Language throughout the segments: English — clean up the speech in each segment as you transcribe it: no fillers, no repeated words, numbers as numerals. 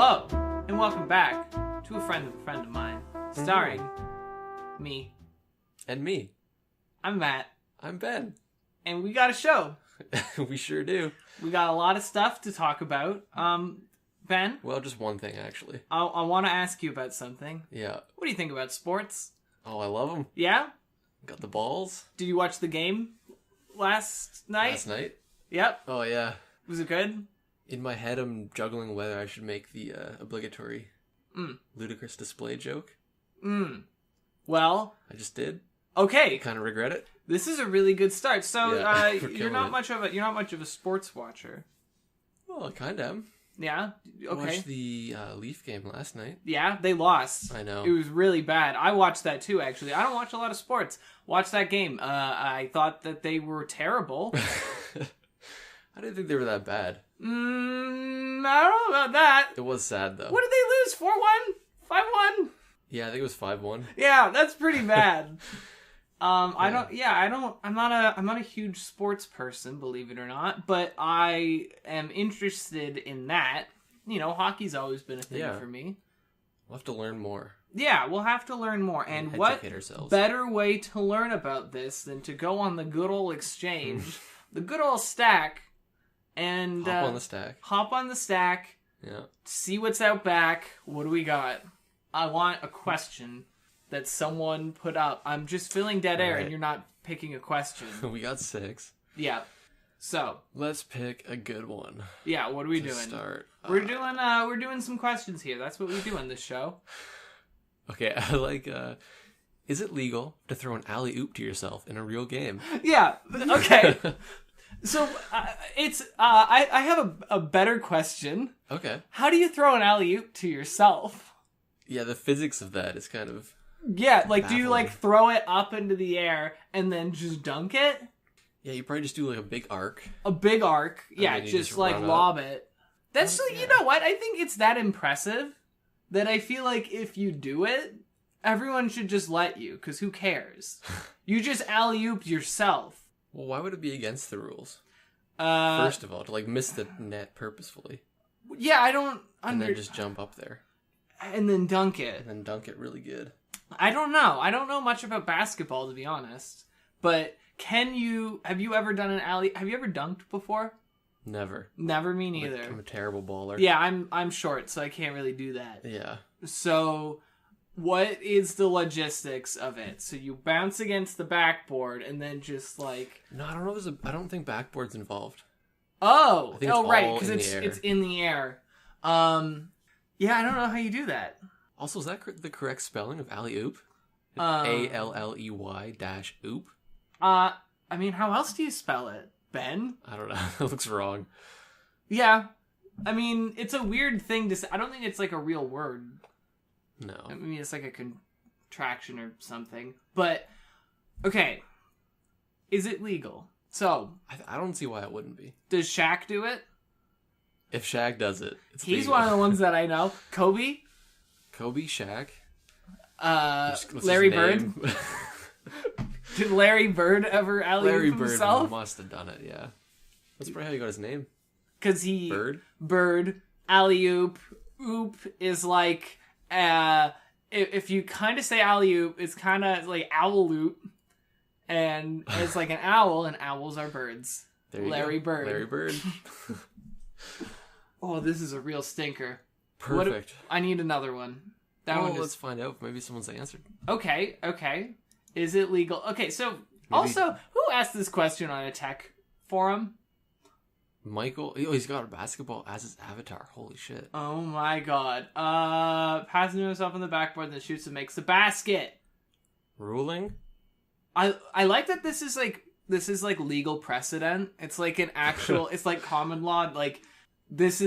Hello, and welcome back to A Friend of a Friend of Mine, starring me. And me. I'm Matt. I'm Ben. And we got a show. We sure do. We got a lot of stuff to talk about. Ben? Well, just one thing, actually. I want to ask you about something. Yeah. What do you think about sports? Oh, I love them. Yeah? Got the balls. Did you watch the game last night? Last night? Yep. Oh, yeah. Was it good? In my head, I'm juggling whether I should make the obligatory ludicrous display joke. Well, I just did. Okay. Kind of regret it. This is a really good start. So, Yeah, you're not much of a sports watcher. Well, I kind of am. Yeah. Okay. Watched the Leaf game last night. Yeah, they lost. I know. It was really bad. I watched that too, actually. I don't watch a lot of sports. Watched that game. I thought that they were terrible. I didn't think they were that bad. I don't know about that. It was sad, though. What did they lose? 4-1? 5-1? Yeah, I think it was 5-1. Yeah, that's pretty bad. I'm not a huge sports person, believe it or not, but I am interested in that. You know, hockey's always been a thing for me. We'll have to learn more. Yeah, we'll have to learn more. And what better way to learn about this than to go on the good old exchange, the good old stack, and hop on the stack. Hop on the stack. Yeah. See what's out back. What do we got? I want a question that someone put up. I'm just filling dead air, and you're not picking a question. We got 6. Yeah. So let's pick a good one. Yeah. What are we doing? Start. We're doing some questions here. That's what we do on this show. Okay. I like. Is it legal to throw an alley-oop to yourself in a real game? Yeah. Okay. So I have a better question. Okay. How do you throw an alley-oop to yourself? Yeah, the physics of that is kind of baffling. Do you throw it up into the air and then just dunk it? Yeah, you probably just do a big arc. A big arc. Yeah, just lob it. That's you know what? I think it's that impressive that I feel like if you do it, everyone should just let you, because who cares? You just alley-ooped yourself. Well, why would it be against the rules? First of all, to miss the net purposefully. Yeah, I don't. And then just jump up there. And then dunk it. And then dunk it really good. I don't know. I don't know much about basketball, to be honest. But have you ever done have you ever dunked before? Never. Never, me neither. I'm a terrible baller. Yeah, I'm short, so I can't really do that. Yeah. So what is the logistics of it? So you bounce against the backboard and then just No, I don't know. I don't think backboard's involved. Oh, right, because it's in the air. Yeah, I don't know how you do that. Also, is that the correct spelling of alley-oop? ALLEY-oop? I mean, how else do you spell it, Ben? I don't know. It looks wrong. Yeah. I mean, it's a weird thing to say. I don't think it's a real word. No. I mean, it's a contraction or something. But, okay. Is it legal? So. I don't see why it wouldn't be. Does Shaq do it? If Shaq does it, He's legal. One of the ones that I know. Kobe, Shaq. Larry Bird. Did Larry Bird ever alley-oop himself? Larry Bird must have done it, yeah. That's probably how he got his name. Because Bird, alley-oop, oop is if you kind of say alley-oop, it's kind of like owl-oop. And it's like an owl, and owls are birds. Larry Bird. Larry Bird. Oh, this is a real stinker. Perfect. I need another one. Let's find out if maybe someone's answered. Okay. Is it legal? Okay, so also, who asked this question on a tech forum? Michael. Oh, he's got a basketball as his avatar. Holy shit. Oh my god. Passing to himself on the backboard, then shoots and makes the basket. Ruling? I like that this is legal precedent. It's an actual, it's common law. They're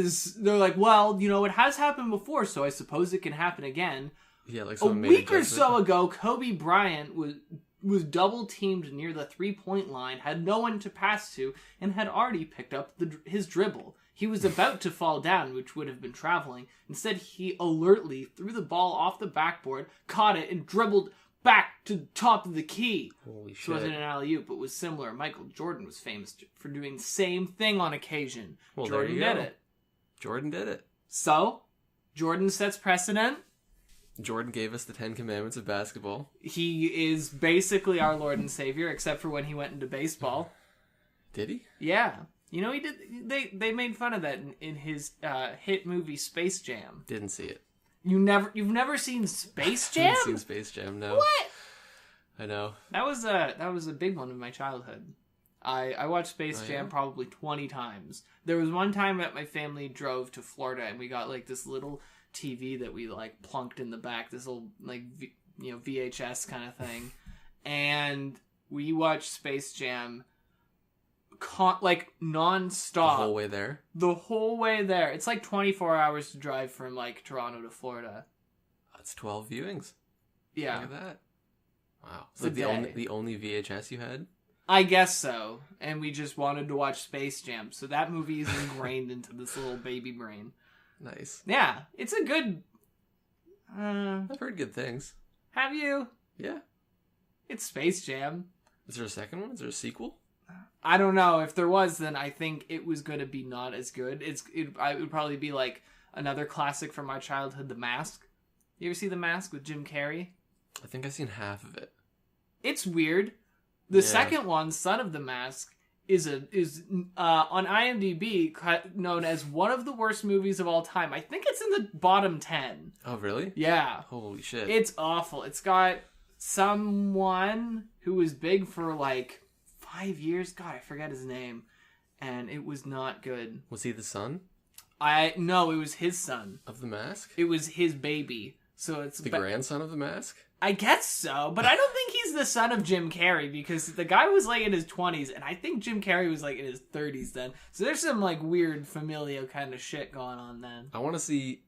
well, it has happened before, so I suppose it can happen again. Yeah, a week or so ago, Kobe Bryant was double teamed near the 3-point line, had no one to pass to, and had already picked up his dribble. He was about to fall down, which would have been traveling. Instead, he alertly threw the ball off the backboard, caught it, and dribbled back to the top of the key. Holy shit. It wasn't an alley-oop, but was similar. Michael Jordan was famous for doing the same thing on occasion. Well, Jordan did it. Jordan did it. So, Jordan sets precedent. Jordan gave us the 10 Commandments of basketball. He is basically our Lord and Savior, except for when he went into baseball. Did he? Yeah. You know, he did. They made fun of that in his hit movie Space Jam. Didn't see it. You've never seen Space Jam? Didn't see Space Jam, no. What? I know. That was a big one in my childhood. I watched Space Jam probably 20 times. There was one time that my family drove to Florida and we got like this little TV that we like plunked in the back, this old like VHS kind of thing, and we watched Space Jam like non-stop the whole way there. The whole way there. It's like 24 hours to drive from like Toronto to Florida. That's 12 viewings. Yeah, look at that. Wow, it's like the only VHS you had. I guess so, and we just wanted to watch Space Jam, so that movie is ingrained into this little baby brain. Nice. Yeah, it's a good... I've heard good things. Have you? Yeah. It's Space Jam. Is there a second one? Is there a sequel? I don't know. If there was, then I think it was going to be not as good. It would probably be like another classic from our childhood, The Mask. You ever see The Mask with Jim Carrey? I think I've seen half of it. It's weird. The second one, Son of the Mask, is on IMDb known as one of the worst movies of all time. I think it's in the bottom 10. Oh, really? Yeah. Holy shit. It's awful. It's got someone who was big for like 5 years. God, I forget his name. And it was not good. Was he the son? No, it was his son. Of the Mask? It was his baby. So it's the grandson of the Mask? I guess so, but I don't think he's the son of Jim Carrey because the guy was like in his 20s and I think Jim Carrey was like in his 30s then. So there's some like weird familial kind of shit going on then. I want to see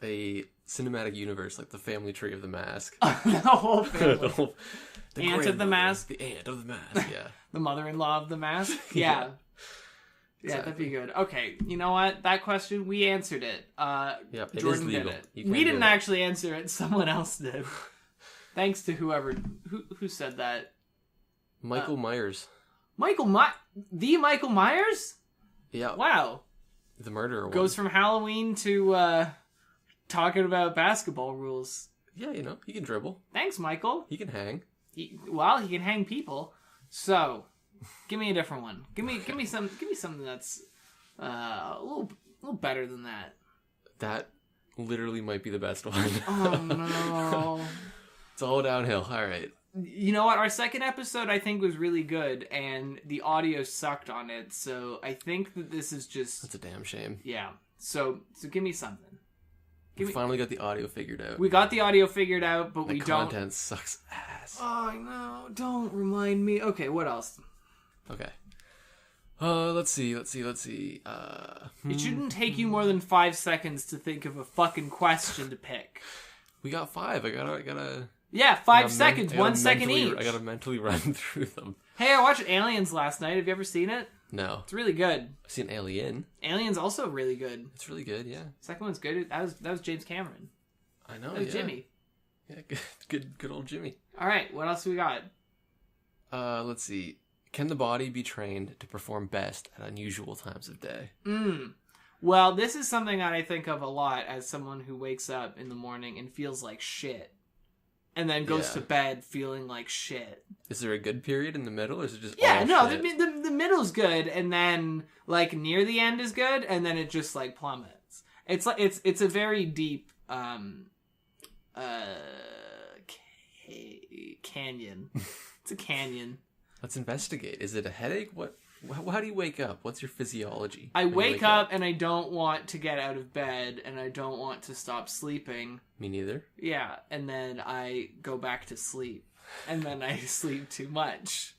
a cinematic universe like the family tree of the Mask. The whole family. the aunt of the Mask. The aunt of the Mask, yeah. The mother-in-law of the Mask. Yeah. Yeah, exactly. That'd be good. Okay, you know what? That question, we answered it. Yep, Jordan did it. We didn't actually answer it. Someone else did. Thanks to whoever who said that. Michael Myers. The Michael Myers? Yeah. Wow. The murderer one. Goes from Halloween to talking about basketball rules. Yeah, you know, he can dribble. Thanks, Michael. He can hang. He can hang people. So, give me a different one. Give me something that's a little better than that. That literally might be the best one. Oh no. It's all downhill. All right. You know what? Our second episode, I think, was really good, and the audio sucked on it. So I think that this is just... That's a damn shame. Yeah. So give me something. We finally got the audio figured out. We got the audio figured out, but the we don't... The content sucks ass. Oh, no. Don't remind me. Okay, what else? Okay. Let's see. It shouldn't take you more than 5 seconds to think of a fucking question to pick. We got 5. I gotta... Yeah, 5 seconds. 1 second each. I gotta mentally run through them. Hey, I watched Aliens last night. Have you ever seen it? No. It's really good. I've seen Alien. Alien's also really good. It's really good, yeah. Second one's good. That was James Cameron. I know, That was Jimmy. Yeah, good old Jimmy. All right, what else we got? Let's see. Can the body be trained to perform best at unusual times of day? Well, this is something that I think of a lot as someone who wakes up in the morning and feels like shit. And then goes to bed feeling like shit. Is there a good period in the middle, or is it just the middle's good, and then like near the end is good, and then it just like plummets. It's like it's a very deep canyon. It's a canyon. Let's investigate. Is it a headache? How do you wake up? What's your physiology? I wake up and I don't want to get out of bed, and I don't want to stop sleeping. Me neither. Yeah, and then I go back to sleep, and then I sleep too much.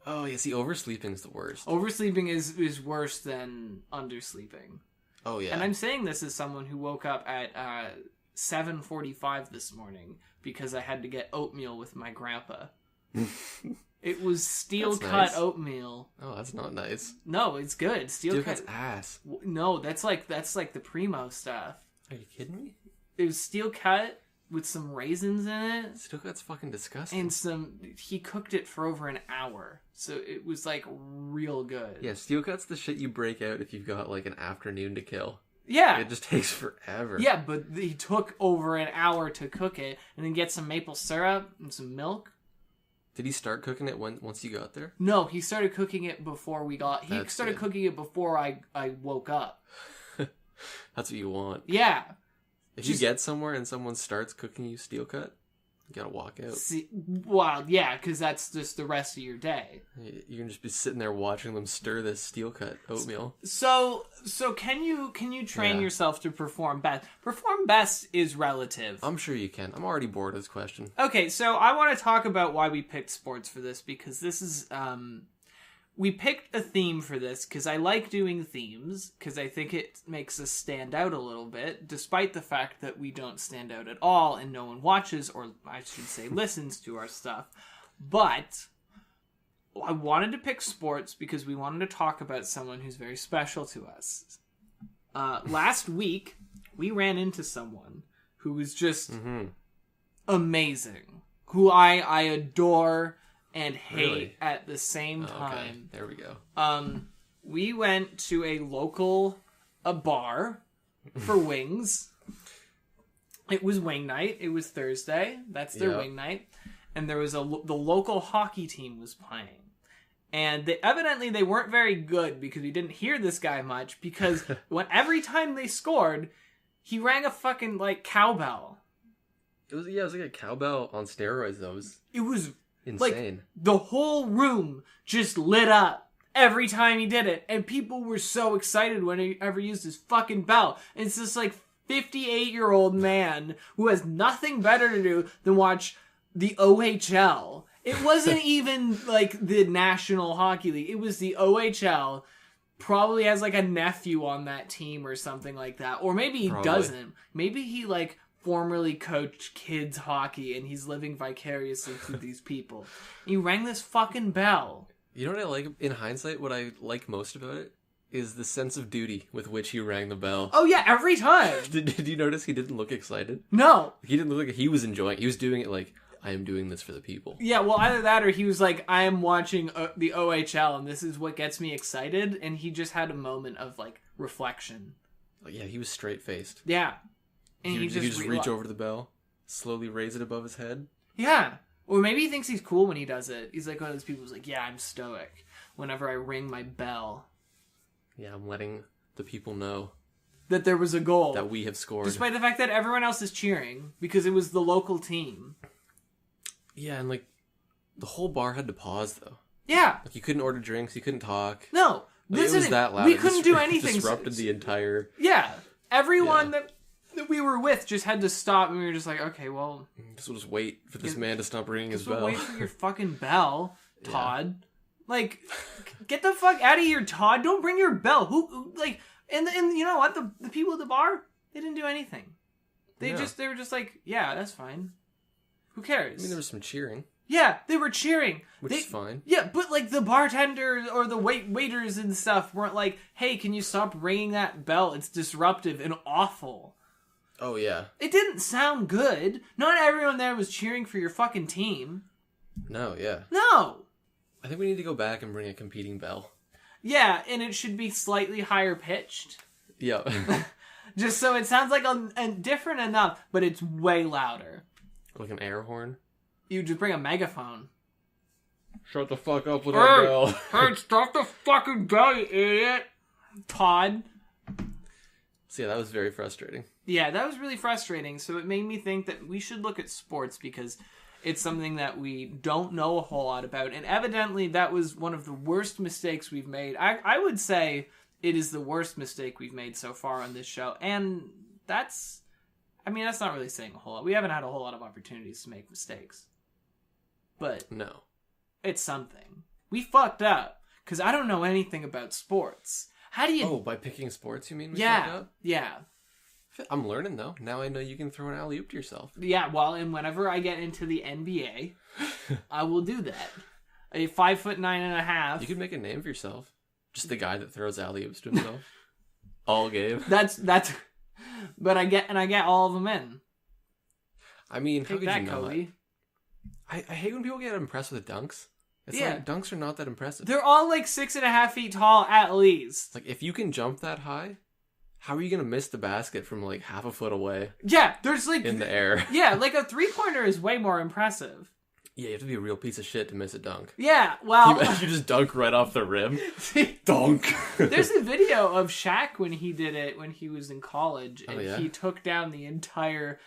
Oh, yeah, see, oversleeping is the worst. Oversleeping is worse than undersleeping. Oh, yeah. And I'm saying this as someone who woke up at 7:45 this morning because I had to get oatmeal with my grandpa. It was steel-cut oatmeal. Oh, that's not nice. No, it's good. Steel-cut's ass. No, that's like the primo stuff. Are you kidding me? It was steel-cut with some raisins in it. Steel-cut's fucking disgusting. And he cooked it for over an hour. So it was like real good. Yeah, steel-cut's the shit you break out if you've got like an afternoon to kill. Yeah. It just takes forever. Yeah, but he took over an hour to cook it, and then get some maple syrup and some milk. Did he start cooking it once you got there? No, he started cooking it before we got... He That's started good. cooking it before I woke up. That's what you want. Yeah. If you get somewhere and someone starts cooking you steel cut, you gotta walk out. Well, yeah, because that's just the rest of your day. You can just be sitting there watching them stir this steel cut oatmeal. So can you train yourself to perform best? Perform best is relative. I'm sure you can. I'm already bored of this question. Okay, so I want to talk about why we picked sports for this, because this is we picked a theme for this because I like doing themes, because I think it makes us stand out a little bit, despite the fact that we don't stand out at all and no one watches, or I should say listens to our stuff. But I wanted to pick sports because we wanted to talk about someone who's very special to us. Last week, we ran into someone who was just amazing, who I adore and hate at the same time. Okay. There we go. We went to a bar for wings. It was wing night. It was Thursday. That's their wing night. And there was the local hockey team was playing. And evidently they weren't very good, because we didn't hear this guy much, because every time they scored, he rang a fucking cowbell. It was like a cowbell on steroids though. It was insane. The whole room just lit up every time he did it, and people were so excited when he ever used his fucking bell. And it's this 58-year-old man who has nothing better to do than watch the OHL. It wasn't even the National Hockey League. It was the OHL. Probably has a nephew on that team or something like that. Or maybe he doesn't. Maybe he formerly coached kids hockey and he's living vicariously through these people. He rang this fucking bell. You know what I like in hindsight? What I like most about it is the sense of duty with which he rang the bell. Oh yeah, every time. Did you notice he didn't look excited? No. He didn't look like he was enjoying it. He was doing it I am doing this for the people. Yeah, well, either that or he was I am watching the OHL and this is what gets me excited, and he just had a moment of reflection. Yeah, he was straight-faced. Yeah. And he just reach over to the bell, slowly raise it above his head. Yeah. Or maybe he thinks he's cool when he does it. He's one of those people who's yeah, I'm stoic whenever I ring my bell. Yeah, I'm letting the people know that there was a goal. That we have scored. Despite the fact that everyone else is cheering because it was the local team. Yeah, and the whole bar had to pause though. Yeah. You couldn't order drinks, you couldn't talk. No. It was that loud. We couldn't do anything. Disrupted the entire... Yeah. Everyone that we were with just had to stop, and we were just okay, well... Guess we'll just wait for this man to stop ringing his bell. We'll wait for your fucking bell, Todd. Yeah. Get the fuck out of here, Todd. Don't bring your bell. And you know what? The people at the bar, they didn't do anything. They were just yeah, that's fine. Who cares? I mean, there was some cheering. Yeah, they were cheering. Which is fine. Yeah, but the bartender or the waiters and stuff weren't hey, can you stop ringing that bell? It's disruptive and awful. Oh, yeah. It didn't sound good. Not everyone there was cheering for your fucking team. No, yeah. No! I think we need to go back and bring a competing bell. Yeah, and it should be slightly higher pitched. Yeah. Just so it sounds different enough, but it's way louder. Like an air horn? You just bring a megaphone. Shut the fuck up with our bell. Hey, stop the fucking bell, you idiot! Todd. So yeah, that was very frustrating. Yeah, that was really frustrating. So it made me think that we should look at sports because it's something that we don't know a whole lot about. And evidently that was one of the worst mistakes we've made. I would say it is the worst mistake we've made so far on this show. And that's not really saying a whole lot. We haven't had a whole lot of opportunities to make mistakes. But no, it's something. We fucked up because I don't know anything about sports. How do you... Oh, by picking sports, you mean we fucked up? Yeah. I'm learning, though. Now I know you can throw an alley-oop to yourself. Yeah, well, and whenever I get into the NBA, I will do that. A 5'9.5". You could make a name for yourself. Just the guy that throws alley-oops to himself. All game. That's... But I get all of them in. I mean, how could you not? Kobe. I hate when people get impressed with the dunks. It's dunks are not that impressive. They're all 6.5 feet tall at least. If you can jump that high, How are you gonna miss the basket from like half a foot away? Yeah, there's like in the air. Yeah, like a 3-pointer is way more impressive. Yeah, you have to be a real piece of shit to miss a dunk. Yeah, well... You just dunk right off the rim. Dunk! There's a video of Shaq when he did it when he was in college, and he took down the entire,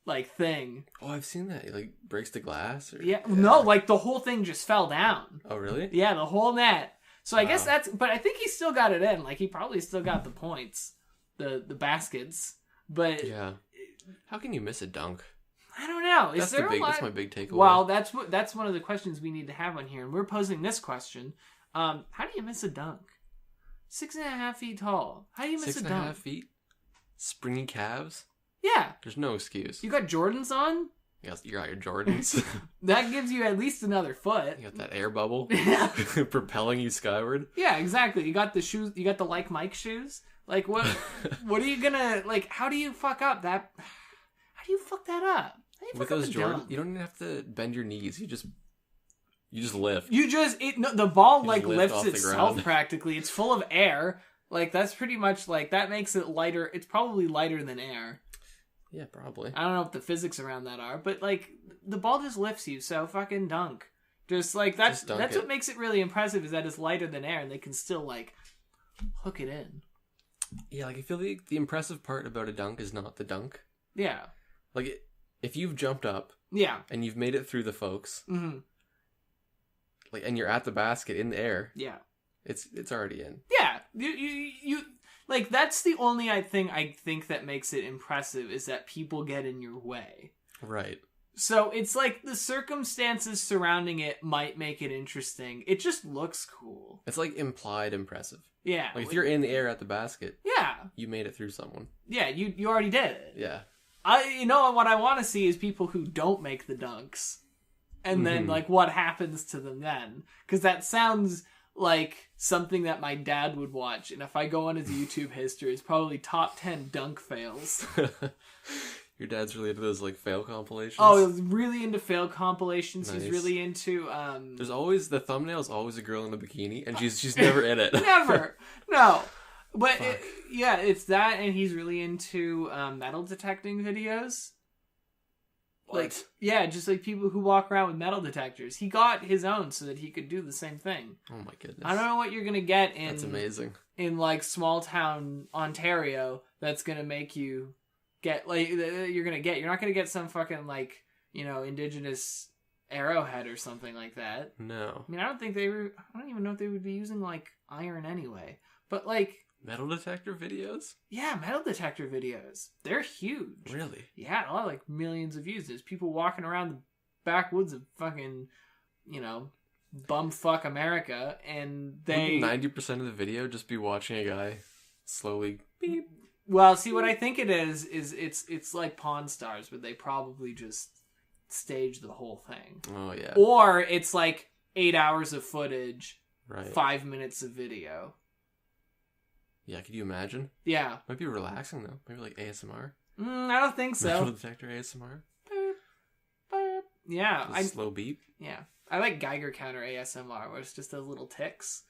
like, thing. Oh, I've seen that. He, like, breaks the glass? Or... Yeah, no, like, the whole thing just fell down. Oh, really? Yeah, the whole net. So I guess that's... But I think he still got it in. Like, he probably still got the points. The baskets. But... Yeah. How can you miss a dunk? I don't know. That's my big takeaway. Well, that's one of the questions we need to have on here, and we're posing this question: how do you miss a dunk? 6.5 feet tall. How do you miss a dunk? 6.5 feet. Springy calves. Yeah. There's no excuse. You got Jordans on. You got your Jordans. That gives you at least another foot. You got that air bubble propelling you skyward. Yeah, exactly. You got the shoes. You got the Like Mike shoes. Like what? What are you gonna like? How do you fuck up that? How do you fuck that up? With those Jordans, you don't even have to bend your knees. You just lift. The ball like lifts itself practically. It's full of air. Like that's pretty much like that makes it lighter. It's probably lighter than air. Yeah, probably. I don't know what the physics around that are, but like the ball just lifts you. So fucking dunk. Just like that's what makes it really impressive is that it's lighter than air and they can still like hook it in. Yeah, like I feel like the impressive part about a dunk is not the dunk. Yeah. Like if you've jumped up, and you've made it through the folks, like, and you're at the basket in the air, it's already in. Yeah, you like that's the only thing I think that makes it impressive is that people get in your way. Right. So it's like the circumstances surrounding it might make it interesting. It just looks cool. It's like implied impressive. Yeah. Like if you're in the air at the basket, yeah, you made it through someone. Yeah, you already did it. Yeah. What I want to see is people who don't make the dunks. And then, like, what happens to them then? Because that sounds like something that my dad would watch. And if I go on his YouTube history, it's probably top 10 dunk fails. Your dad's really into those, like, fail compilations? Oh, he's really into fail compilations. Nice. He's really into... There's always... The thumbnail is always a girl in a bikini, and she's never in it. Never. No. But, it's that, and he's really into metal detecting videos. What? Like, yeah, just like people who walk around with metal detectors. He got his own so that he could do the same thing. Oh my goodness. I don't know what you're going to get in... That's amazing. In, like, small town Ontario that's going to make you get, like, you're going to get... You're not going to get some fucking, like, you know, indigenous arrowhead or something like that. No. I mean, I don't even know if they would be using, like, iron anyway. But, like... Metal detector videos? Yeah, metal detector videos. They're huge. Really? Yeah, a lot, like, millions of views. There's people walking around the backwoods of fucking, you know, bumfuck America, and they... 90% of the video just be watching a guy slowly beep. Well, see, what I think it is it's like Pawn Stars, where they probably just stage the whole thing. Oh, yeah. Or it's like 8 hours of footage, right. 5 minutes of video. Yeah, could you imagine? Yeah. Might be relaxing, though. Maybe like ASMR? I don't think so. Metal detector ASMR? Boop, boop. Yeah. Slow beep? Yeah. I like Geiger counter ASMR, where it's just those little ticks.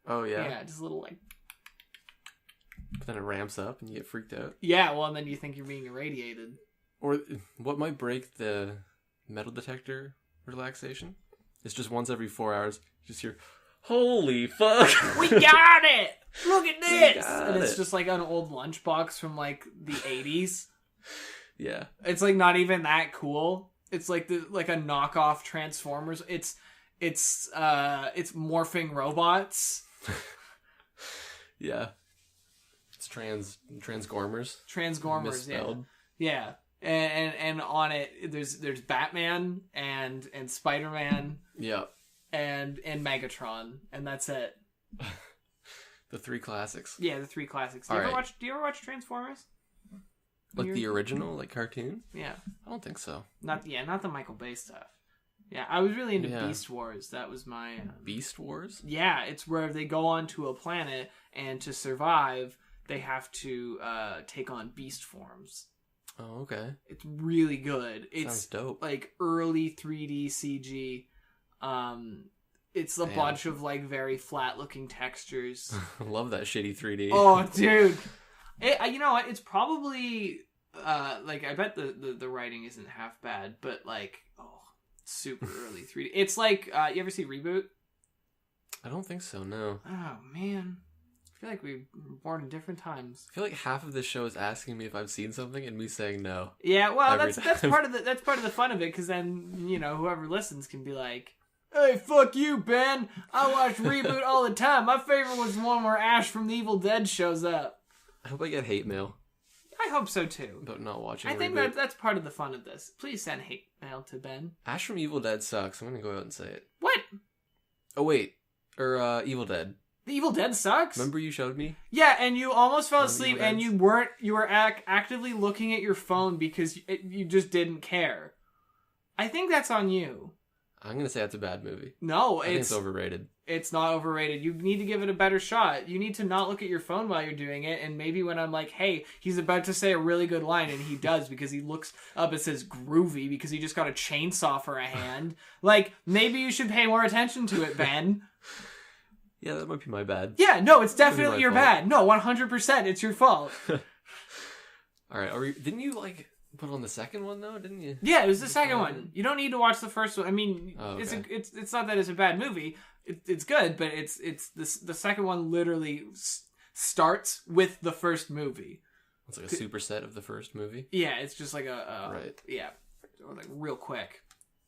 Oh, yeah? Yeah, just a little, like... But then it ramps up and you get freaked out. Yeah, well, and then you think you're being irradiated. Or what might break the metal detector relaxation is just once every 4 hours, you just hear... Holy fuck! We got it! Look at this! And it's just like an old lunchbox from like the 80s. Yeah. It's like not even that cool. It's like a knockoff Transformers. It's morphing robots. Yeah. It's Transgormers. Transgormers, misspelled. Yeah. And on it there's Batman and Spider-Man. Yeah. And Megatron, and that's it. The 3 classics. Yeah, the 3 classics. Do you ever watch Transformers? Like the original, like cartoon? Yeah. I don't think so. Not the Michael Bay stuff. Yeah, I was really into Beast Wars. That was my... Beast Wars? Yeah, it's where they go onto a planet, and to survive, they have to take on beast forms. Oh, okay. It's really good. Sounds dope. Like early 3D CG. It's a bunch of like very flat looking textures. I love that shitty 3D. Oh, dude. You know what? It's probably like I bet the writing isn't half bad, but like super early 3D. It's like you ever see Reboot? I don't think so. No. Oh man. I feel like we were born in different times. I feel like half of this show is asking me if I've seen something and me saying no. Yeah, well, that's part of the fun of it, because then whoever listens can be like, "Hey, fuck you, Ben! I watch Reboot all the time. My favorite was the one where Ash from the Evil Dead shows up." I hope I get hate mail. I hope so too. About not watching. I think that's part of the fun of this. Please send hate mail to Ben. Ash from Evil Dead sucks. I'm gonna go out and say it. What? Oh wait, or Evil Dead. The Evil Dead sucks? Remember you showed me? Yeah, and you almost fell asleep, and you were actively looking at your phone because you just didn't care. I think that's on you. I'm going to say that's a bad movie. No, I think it's overrated. It's not overrated. You need to give it a better shot. You need to not look at your phone while you're doing it, and maybe when I'm like, hey, he's about to say a really good line, and he does because he looks up and says groovy because he just got a chainsaw for a hand. Like, maybe you should pay more attention to it, Ben. Yeah, that might be my bad. Yeah, no, it's definitely your bad. No, 100%, it's your fault. All right, didn't you put on the second one though? Didn't you? Yeah, it was the second one. You don't need to watch the first one. I mean, okay. it's not that it's a bad movie. It's good, but it's the second one literally starts with the first movie. It's like a superset of the first movie. Yeah, it's just like a right. Yeah, like real quick.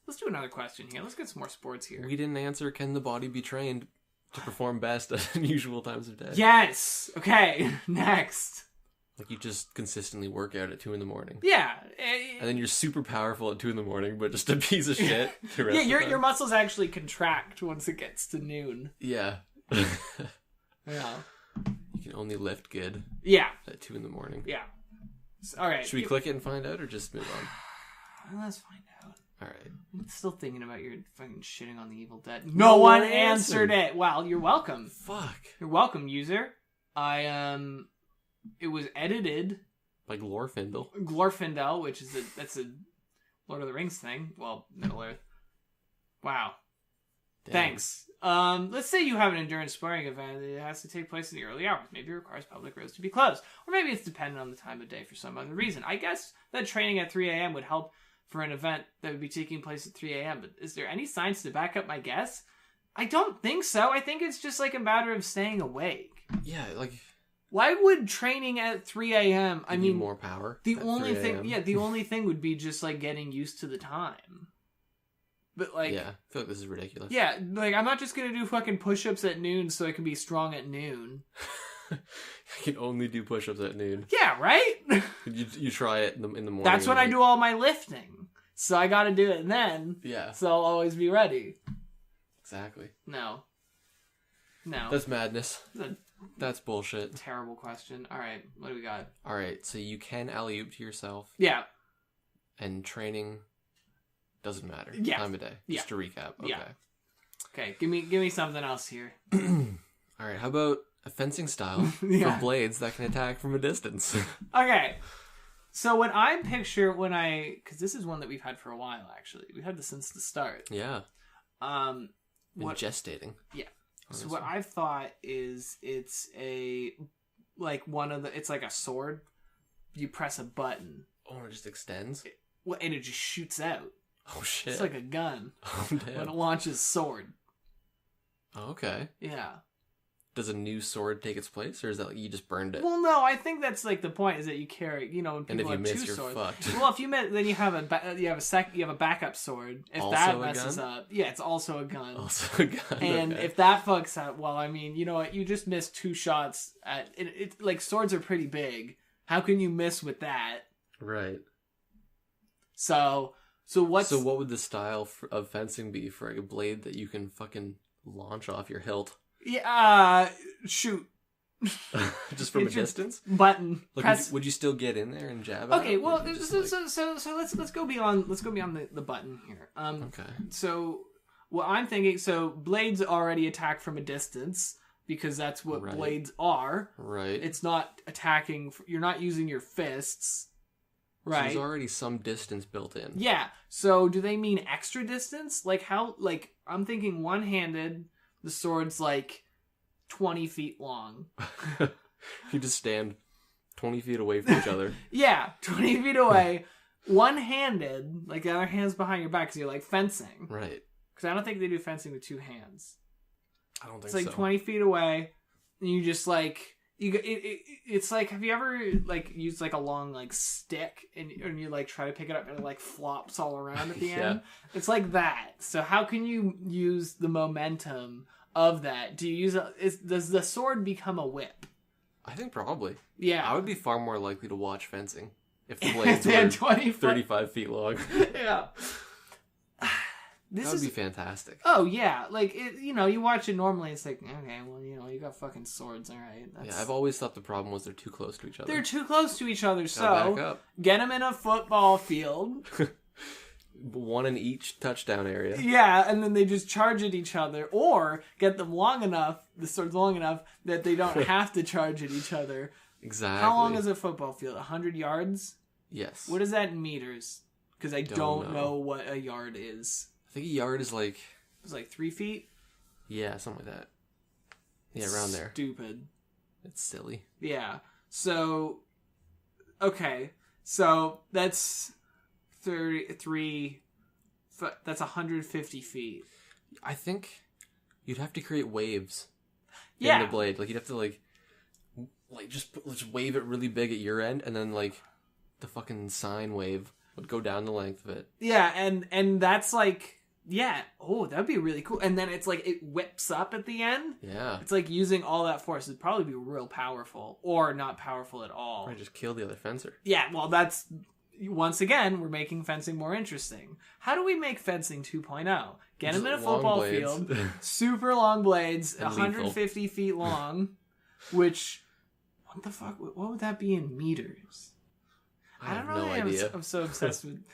Let's do another question here. Let's get some more sports here. We didn't answer. Can the body be trained to perform best at unusual times of day? Yes. Okay. Next. Like you just consistently work out at 2 a.m. Yeah. And then you're super powerful at 2 a.m, but just a piece of shit. Yeah, your muscles actually contract once it gets to noon. Yeah. Yeah. You can only lift good. Yeah. At 2 a.m. Yeah. All right. Should we click it and find out, or just move on? Let's find out. All right. I'm still thinking about your fucking shitting on the Evil Dead. No one answered it. Well, you're welcome. Fuck. You're welcome, user. It was edited by Glorfindel. Glorfindel, which is that's a Lord of the Rings thing. Well, Middle Earth. Wow. Damn. Thanks. Let's say you have an endurance sparring event that has to take place in the early hours. Maybe it requires public roads to be closed. Or maybe it's dependent on the time of day for some other reason. I guess that training at 3 a.m. would help for an event that would be taking place at 3 a.m. But is there any science to back up my guess? I don't think so. I think it's just like a matter of staying awake. Yeah, like... Why would training at 3 a.m. I mean, more power. The only thing would be just like getting used to the time. But like, yeah, I feel like this is ridiculous. Yeah, like I'm not just gonna do fucking push-ups at noon so I can be strong at noon. I can only do push-ups at noon. Yeah, right. You try it in the morning. That's when I do all my lifting. So I got to do it then. Yeah. So I'll always be ready. Exactly. No. That's madness. That's bullshit. Terrible question. All right, what do we got? All right, so you can alley-oop to yourself. Yeah. And training doesn't matter. Yeah. Time of day. Just to recap. Okay. Yeah. Okay, give me something else here. All right, how about a fencing style for blades that can attack from a distance? Okay. So what I picture because this is one that we've had for a while, actually. We've had this since the start. Yeah. Gestating. Yeah. So what I've thought is it's it's like a sword. You press a button. Oh, and it just extends? And it just shoots out. Oh, shit. It's like a gun. Oh, damn. When it launches sword. Oh, okay. Yeah. Does a new sword take its place, or is that like you just burned it? Well, no, I think that's like the point is that you carry, when people have two swords. Fucked. Well, if you miss, then you have a backup sword. If also that messes up, it's also a gun. Also a gun. And if that fucks up, well, I mean, you know what? You just missed 2 shots at it. Like swords are pretty big. How can you miss with that? Right. So what would the style of fencing be for a blade that you can fucking launch off your hilt? Yeah, shoot. Just from a distance? Button. Like, would you still get in there and jab? Okay, well, so let's go beyond the button here. Okay. So what I'm thinking, blades already attack from a distance because that's what blades are. Right. It's not attacking. You're not using your fists. Right. So there's already some distance built in. Yeah. So do they mean extra distance? Like how? Like I'm thinking one-handed. The sword's like 20 feet long. You just stand 20 feet away from each other. Yeah, 20 feet away, one-handed, like the other hand's behind your back because you're like fencing. Right. Because I don't think they do fencing with two hands. I don't think so. It's like 20 feet away, and you just like... It's like, have you ever like used like a long like stick and you like try to pick it up and it like flops all around at the end? It's like that. So how can you use the momentum of that? Do you use does the sword become a whip? I think probably. Yeah. I would be far more likely to watch fencing if the blades were 35 feet long. Yeah. That would be fantastic. Oh, yeah. Like, you watch it normally, it's like, okay, well, you got fucking swords, all right. Yeah, I've always thought the problem was they're too close to each other. They're too close to each other, so get them in a football field. One in each touchdown area. Yeah, and then they just charge at each other. Or get them the swords long enough, that they don't have to charge at each other. Exactly. How long is a football field? 100 yards? Yes. What is that in meters? Because I don't know what a yard is. I think a yard is like... It's like 3 feet? Yeah, something like that. Yeah, around there. Stupid. It's silly. Yeah. So, okay. So, that's 33... That's 150 feet. I think you'd have to create waves in the blade. Like, you'd have to, like just wave it really big at your end, and then, like, the fucking sine wave would go down the length of it. Yeah, and that's, like... Yeah. Oh, that'd be really cool. And then it's like it whips up at the end. Yeah. It's like using all that force. It'd probably be real powerful. Or not powerful at all. Or just kill the other fencer. Yeah, well, that's... Once again, we're making fencing more interesting. How do we make fencing 2.0? Get them in a football field. Super long blades. 150 feet long. Which... What the fuck? What would that be in meters? I have no idea. I'm so obsessed with...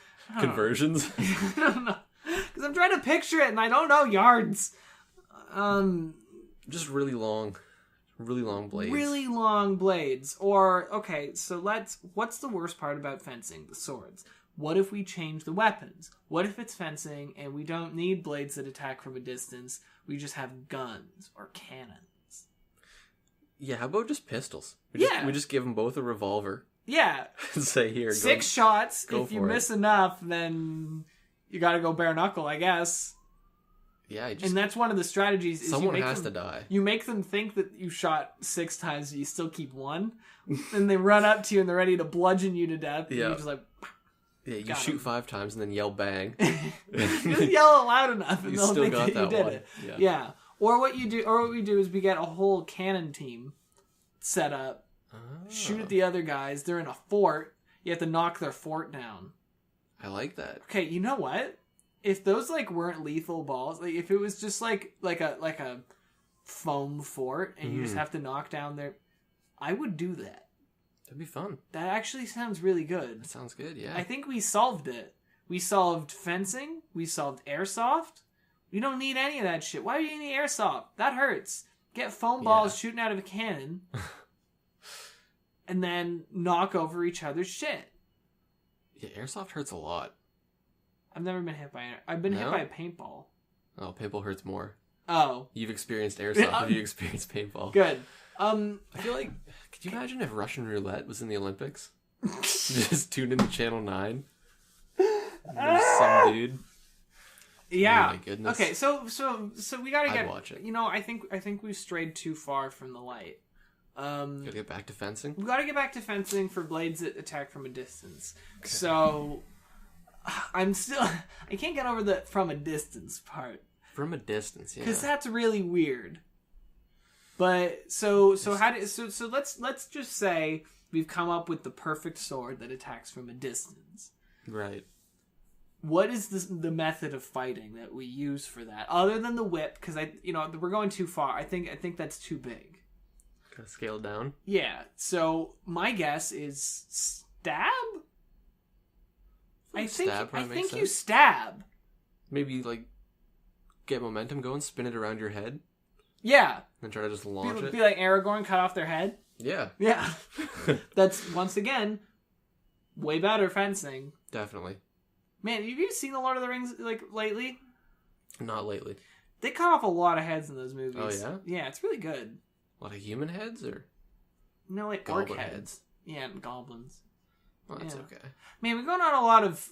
Conversions? I don't know. Because I'm trying to picture it and I don't know yards. Just really long blades. Really long blades. Or, okay, so what's the worst part about fencing? The swords. What if we change the weapons? What if it's fencing and we don't need blades that attack from a distance? We just have guns or cannons. Yeah, how about just pistols? We just give them both a revolver. Yeah. And say, here, 6 shots. If you miss enough, then... You gotta go bare knuckle, I guess. Yeah, and that's one of the strategies. Is someone has to die. You make them think that you shot 6 times, but you still keep 1. And they run up to you and they're ready to bludgeon you to death. And you're just like... Yeah, you shoot 5 times and then yell bang. Just yell it loud enough and they'll think that you did one. it. Yeah. Or what we do is we get a whole cannon team set up. Shoot at the other guys. They're in a fort. You have to knock their fort down. I like that. Okay, you know what? If those like weren't lethal balls, like if it was just like a foam fort and you just have to knock down their, I would do that. That'd be fun. That actually sounds really good. That sounds good, yeah. I think we solved it. We solved fencing. We solved airsoft. We don't need any of that shit. Why do you need airsoft? That hurts. Get foam balls shooting out of a cannon and then knock over each other's shit. Yeah, airsoft hurts a lot. I've never been hit by it. I've been hit by a paintball. Oh, paintball hurts more. Oh. You've experienced airsoft. Have you experienced paintball? Good. I feel like, could you imagine if Russian roulette was in the Olympics? Just tune into Channel 9. There's some dude. Yeah. Oh my goodness. Okay, so we gotta get... I'd watch it. You know, I think we've strayed too far from the light. Gotta get back to fencing? We gotta get back to fencing for blades that attack from a distance. Okay. So, I can't get over the from a distance part. From a distance, yeah. Because that's really weird. But, so let's just say we've come up with the perfect sword that attacks from a distance. Right. What is the method of fighting that we use for that? Other than the whip, because we're going too far. I think that's too big. Gotta scale down? Yeah. So my guess is stab? I think you stab. Maybe like get momentum going, spin it around your head. Yeah. And try to just launch it. Be like Aragorn, cut off their head. Yeah. Yeah. That's once again way better fencing. Definitely. Man, have you seen The Lord of the Rings like lately? Not lately. They cut off a lot of heads in those movies. Oh yeah? Yeah, it's really good. A lot of human heads or? No, like orc heads. Yeah, and goblins. Well, that's okay. Man, we're going on a lot of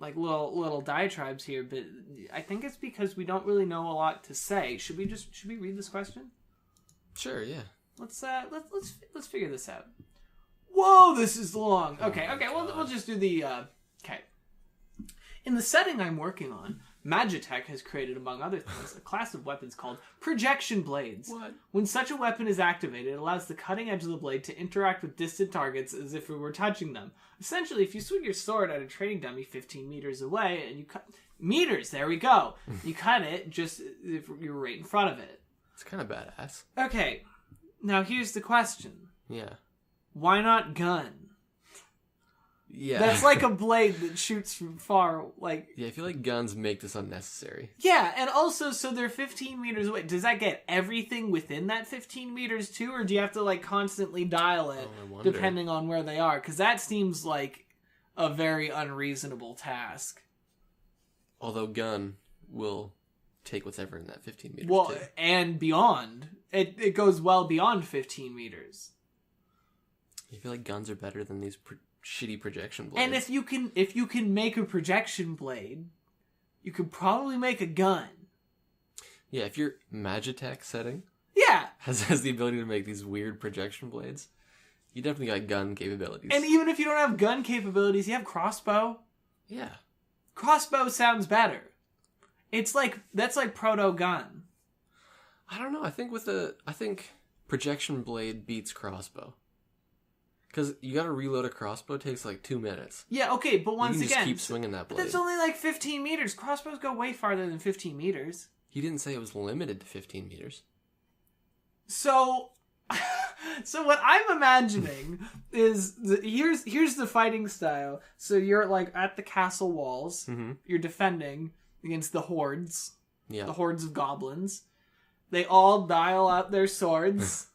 like little diatribes here, but I think it's because we don't really know a lot to say. Should we read this question? Sure, yeah. Let's figure this out. Whoa, this is long. Okay, we'll just do the okay. In the setting I'm working on, Magitech has created, among other things, a class of weapons called projection blades. What? When such a weapon is activated, it allows the cutting edge of the blade to interact with distant targets as if it were touching them. Essentially, if you swing your sword at a training dummy 15 meters away and you cut meters, there we go. You cut it just if you're right in front of it. It's kind of badass. Okay, now here's the question. Yeah. Why not gun? Yeah. That's like a blade that shoots from far, like... Yeah, I feel like guns make this unnecessary. Yeah, and also, so they're 15 meters away. Does that get everything within that 15 meters, too? Or do you have to, like, constantly dial it, depending on where they are? Because that seems like a very unreasonable task. Although gun will take whatever in that 15 meters, well, too. And beyond. It goes well beyond 15 meters. I feel like guns are better than these shitty projection blades. And if you can make a projection blade, you could probably make a gun. Yeah, if your Magitech setting has the ability to make these weird projection blades, you definitely got gun capabilities. And even if you don't have gun capabilities, you have crossbow. Yeah. Crossbow sounds better. That's like proto gun. I don't know. I think projection blade beats crossbow. Because you gotta reload a crossbow, it takes like 2 minutes. Yeah, okay, but once you can again... just keep swinging that blade. That's only like 15 meters. Crossbows go way farther than 15 meters. He didn't say it was limited to 15 meters. So what I'm imagining is... Here's the fighting style. So you're like at the castle walls. Mm-hmm. You're defending against the hordes. Yeah. The hordes of goblins. They all dial up their swords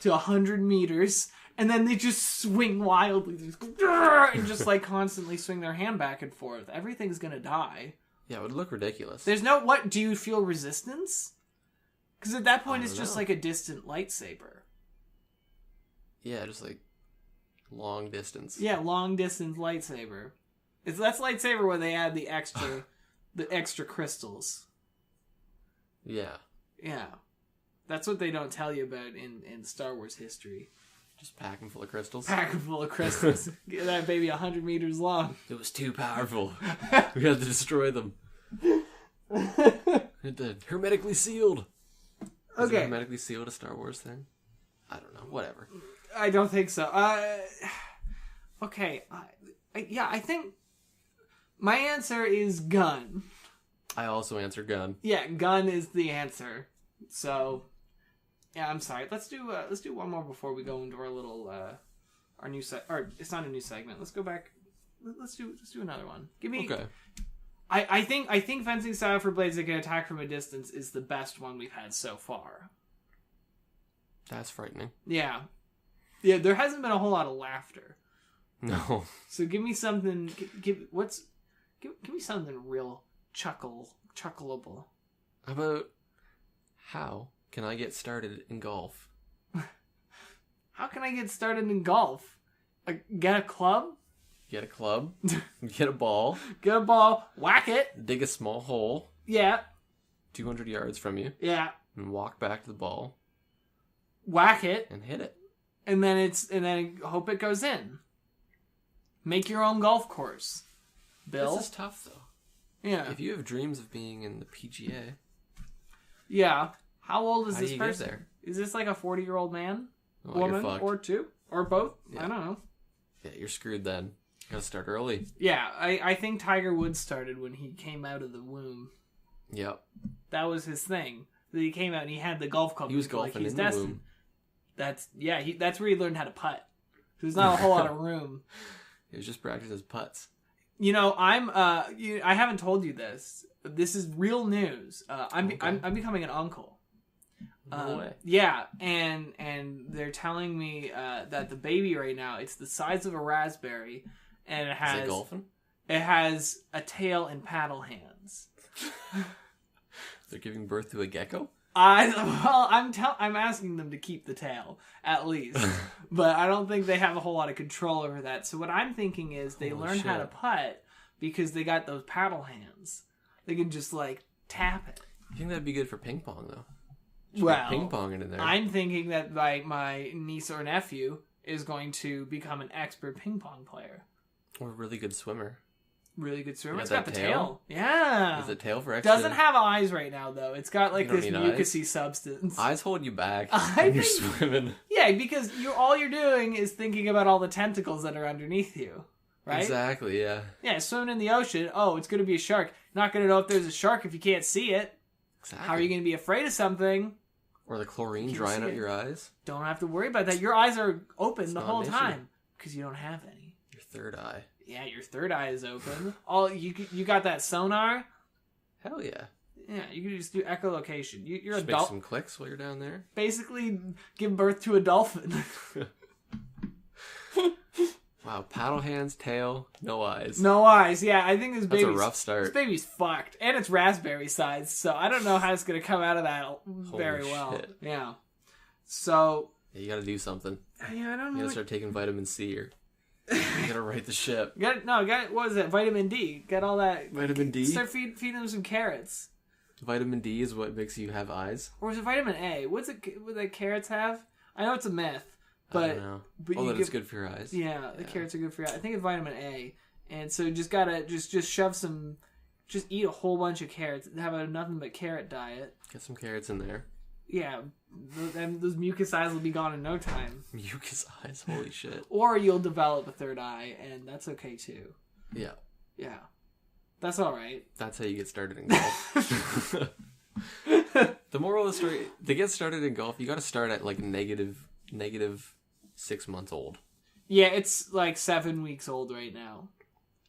to 100 meters... And then they just swing wildly. And just like constantly swing their hand back and forth. Everything's gonna die. Yeah, it would look ridiculous. There's no... What? Do you feel resistance? Because at that point it's just like a distant lightsaber. Yeah, just like long distance. Yeah, long distance lightsaber. That's lightsaber where they add the extra crystals. Yeah. Yeah. That's what they don't tell you about in Star Wars history. Just pack them full of crystals. Pack them full of crystals. Get that baby 100 meters long. It was too powerful. We had to destroy them. Hermetically sealed. Is it hermetically sealed a Star Wars thing? I don't know. Whatever. I don't think so. Okay. I think my answer is gun. I also answer gun. Yeah, gun is the answer. So... Yeah, I'm sorry. Let's do one more before we go into our little our new or it's not a new segment. Let's go back. Let's do another one. Give me. Okay. I think fencing style for blades that can attack from a distance is the best one we've had so far. That's frightening. Yeah. There hasn't been a whole lot of laughter. No. So give me something. Give me something real chuckleable. How about how can I get started in golf? How can I get started in golf? Get a club? Get a club. Get a ball. Get a ball. Whack it. Dig a small hole. Yeah. 200 yards from you. Yeah. And walk back to the ball. Whack it. And hit it. And then hope it goes in. Make your own golf course. Bill. This is tough though. Yeah. If you have dreams of being in the PGA. Yeah. How old is How this do you person? get there? Is this like a 40-year-old man? Oh, woman? Or two? Or both? Yeah. I don't know. Yeah, you're screwed then. Gotta start early. Yeah, I think Tiger Woods started when he came out of the womb. Yep. That was his thing. He came out and he had the golf club. He was golfing in the womb. That's where he learned how to putt. There's not a whole lot of room. He was just practicing his putts. You know, I haven't told you this. This is real news. I'm becoming an uncle. No way. Yeah, and they're telling me that the baby right now, it's the size of a raspberry, and it has... Is it golfing? It has a tail and paddle hands. They're giving birth to a gecko? I'm asking them to keep the tail at least, but I don't think they have a whole lot of control over that. So what I'm thinking is they learn how to putt because they got those paddle hands. They can just like tap it. You think that'd be good for ping pong though? Ping pong in there. I'm thinking that like my niece or nephew is going to become an expert ping pong player or a really good swimmer. Really good swimmer. It's got the tail. tail. Yeah. Is it tail for extra? Doesn't have eyes right now though. It's got like this mucusy substance. Eyes hold you back when you're swimming. Yeah, because all you're doing is thinking about all the tentacles that are underneath you. Right? Exactly, yeah. Yeah, swimming in the ocean. Oh, it's going to be a shark. Not going to know if there's a shark if you can't see it. Exactly. How are you going to be afraid of something? Or the chlorine drying out your eyes. Don't have to worry about that. Your eyes are open the whole time because you don't have any. Your third eye. Yeah, your third eye is open. You got that sonar? Hell yeah. Yeah, you can just do echolocation. You're just a make some clicks while you're down there. Basically, give birth to a dolphin. Wow, paddle hands, tail, no eyes. No eyes, yeah. I think that's a rough start. This baby's fucked. And it's raspberry sized, so I don't know how it's going to come out of that very well. Shit. Yeah. So... Yeah, you got to do something. Yeah, I don't know. You got to start taking vitamin C or... You got to right the ship. What is it? Vitamin D. Get all that... Vitamin D? Start feeding them some carrots. Vitamin D is what makes you have eyes? Or is it vitamin A? What that carrots have? I know it's a myth. But, I don't know. That it's good for your eyes. Yeah, the carrots are good for your eyes. I think it's vitamin A. And so just gotta just shove some, just eat a whole bunch of carrots. Have a nothing but carrot diet. Get some carrots in there. Yeah, those mucus eyes will be gone in no time. Mucus eyes, holy shit. Or you'll develop a third eye, and that's okay too. Yeah. Yeah. That's alright. That's how you get started in golf. The moral of the story, to get started in golf, you gotta start at like negative 6 months old. Yeah, it's like 7 weeks old right now.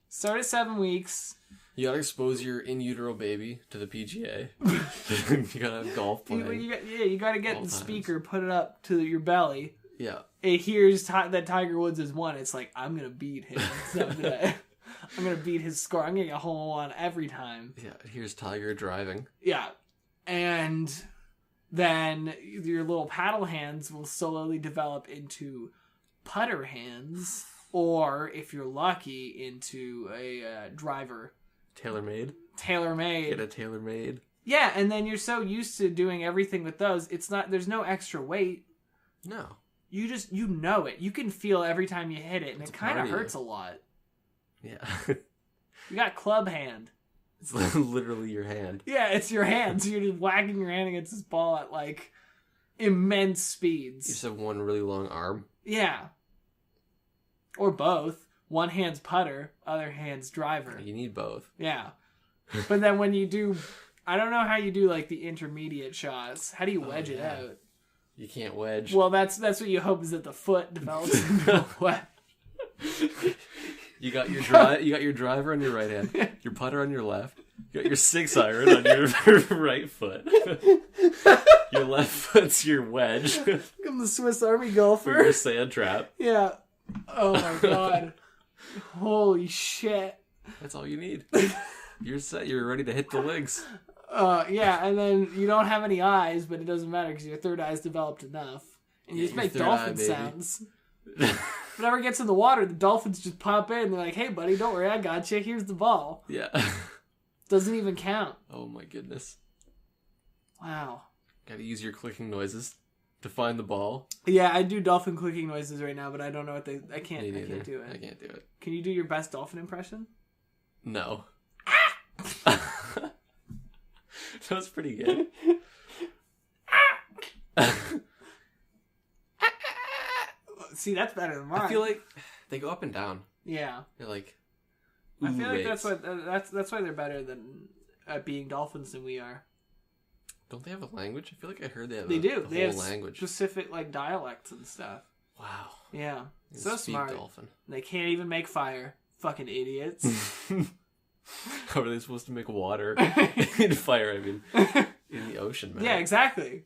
Start at 7 weeks. You gotta expose your in utero baby to the PGA. You gotta have golf playing. You gotta get the speaker, put it up to your belly. Yeah. It hears that Tiger Woods has won. It's like, I'm gonna beat him someday. I'm gonna beat his score. I'm gonna get a hole-in-one every time. Yeah, here's Tiger driving. Yeah. And then your little paddle hands will slowly develop into putter hands, or if you're lucky, into a driver. Tailor-made. Get a tailor-made. Yeah, and then you're so used to doing everything with those, there's no extra weight. No. You know it. You can feel every time you hit it, and it kind of hurts a lot. Yeah. You got club hand. It's literally your hand. Yeah, it's your hand. So you're just whacking your hand against this ball at, like, immense speeds. You just have one really long arm. Yeah. Or both. One hand's putter, other hand's driver. You need both. Yeah. But then when you do... I don't know how you do, like, the intermediate shots. How do you wedge it out? You can't wedge. Well, that's what you hope is that the foot develops into a wedge. You got your driver on your right hand, your putter on your left, you got your 6-iron on your right foot. Your left foot's your wedge. I'm the Swiss Army golfer. For your sand trap. Yeah. Oh my god. Holy shit. That's all you need. You're set. You're ready to hit the legs. Yeah, and then you don't have any eyes, but it doesn't matter because your third eye's developed enough. And you just make dolphin sounds. Whenever it gets in the water, the dolphins just pop in and they're like, hey buddy, don't worry, I got you. Here's the ball. Yeah. Doesn't even count. Oh my goodness. Wow. Gotta use your clicking noises to find the ball. Yeah, I do dolphin clicking noises right now, but I don't know what I can't do it. I can't do it. Can you do your best dolphin impression? No. That was pretty good. See, that's better than mine. I feel like they go up and down. Yeah. They're like... I feel like that's why they're better than at being dolphins than we are. Don't they have a language? I feel like I heard they have they have language. Specific like dialects and stuff. Wow. Yeah. So smart. Dolphin. They can't even make fire. Fucking idiots. How are they supposed to make water in fire? I mean, in the ocean, man. Yeah, exactly.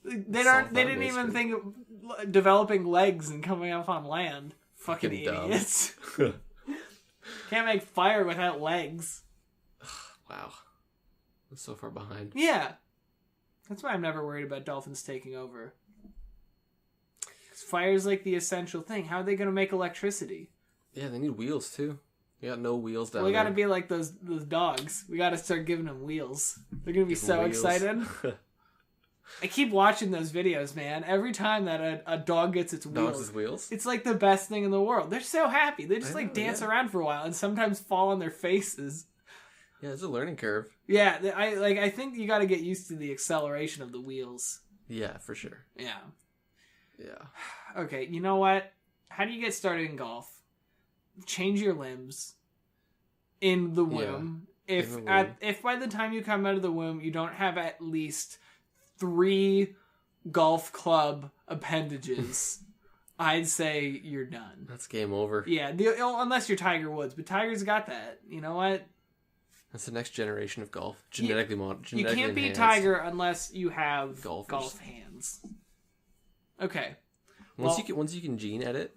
They didn't even think of developing legs and coming up on land. Fucking idiots. Can't make fire without legs. Wow. I'm so far behind. Yeah. That's why I'm never worried about dolphins taking over. Fire's like the essential thing. How are they going to make electricity? Yeah, they need wheels too. You got no wheels down there. We got to be like those dogs. We got to start giving them wheels. They're going to be so excited. I keep watching those videos, man. Every time that a dog gets its wheels, it's like the best thing in the world. They're so happy. They just dance around for a while and sometimes fall on their faces. Yeah, it's a learning curve. Yeah, I think you got to get used to the acceleration of the wheels. Yeah, for sure. Yeah. Yeah. Okay, you know what? How do you get started in golf? Change your limbs in the womb. Yeah, if by the time you come out of the womb you don't have at least 3 golf club appendages, I'd say you're done. That's game over. Yeah, unless you're Tiger Woods, but Tiger's got that. You know what? That's the next generation of golf. Genetically enhanced. You can't be Tiger unless you have golf hands. Okay. Once you can gene edit,